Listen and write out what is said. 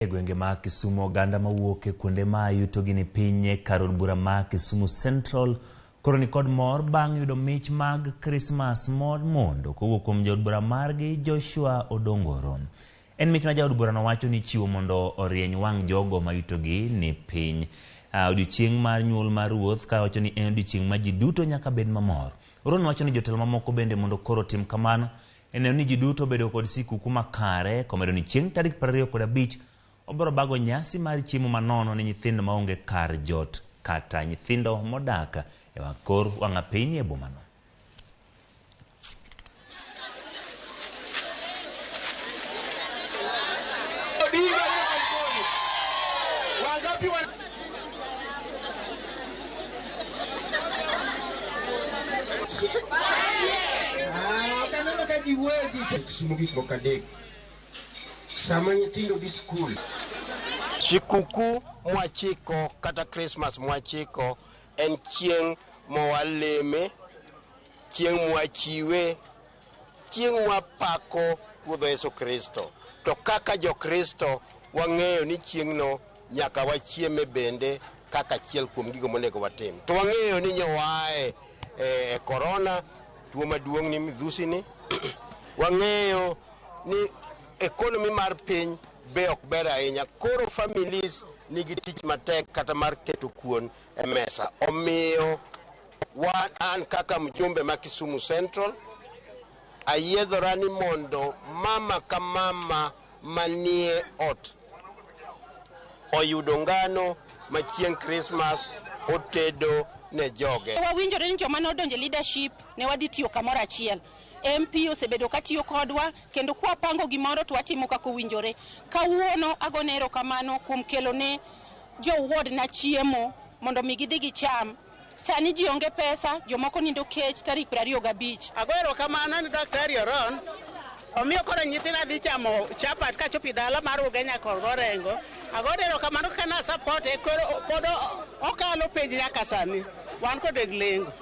E gwenge ma Kisumu, oganda mawuok e kuonde ma yutogi ni piny e kar od bura ma Kisumu Central koro ni kod mor bang' yudo mich mag Krismas mondo kowuok kuom jaod bura margi Joshua Odongoro. En mich ma jaod bura no wacho ni chiwo mondo orieny wang' jogo ma yutogi ni piny. Odiochieng' mar nyuol mar ruoth ka wacho ni en odiochieng' ma ji duto nyaka bed mamor. Oron wacho ni jotelo mamoko bende mondo koro tim kamano eneno ni ji duto bedo kod sikuku makare, komedo ni chieng' tarik 25 obiro bago nyasi mar chiemo manono ni nyithindo maonge kar jot kata nyithindo modak e kor wang'a piny e bomano. Chikuku mwachiko kata Christmas mwachiko en chieng' mwaleme, chieng' mwachiwe, chieng' mwapako Ruodhwa Yesu Kristo. To kaka jo Kristo wang'eyo ni chieng'no nyaka wachieme bende kaka achiel kuom gigo monego watim. To wang'eyo ni nyowae corona, tuo maduong' ni midhusi ni. Wang'eyo ni economy mar piny be ok ber ahinya, koro families nigi tich matek kata mar keto kuon e mesa. Omiyo an kaka mjumbe ma Kisumu Central ayiedhora ni mondo mama ka mama manie ot oyudo ngano ma chieng' Christmas otedo ne joge. Wawinjore ni joma nodonjo leadership ne wadhi tiyo kamoro achiel. MP osebedo katiyo kodwa kendo kwa pango gimoro to watimo kako winjore. Kawuono agone erokamano kuom kelo ne jo ward na chiemo mondo mi gidhi gicham. Sani ji onge pesa, jomoko nindo kech tarik 25. Ago erokamano ni Daktari Oron omiyo koro nyithindo dhi chamo chapat kachopi dala mar Ugenya kod Gorengo. Ago erokamano kana support e koro pod okalo penj nyaka sani. Wan kod lengo.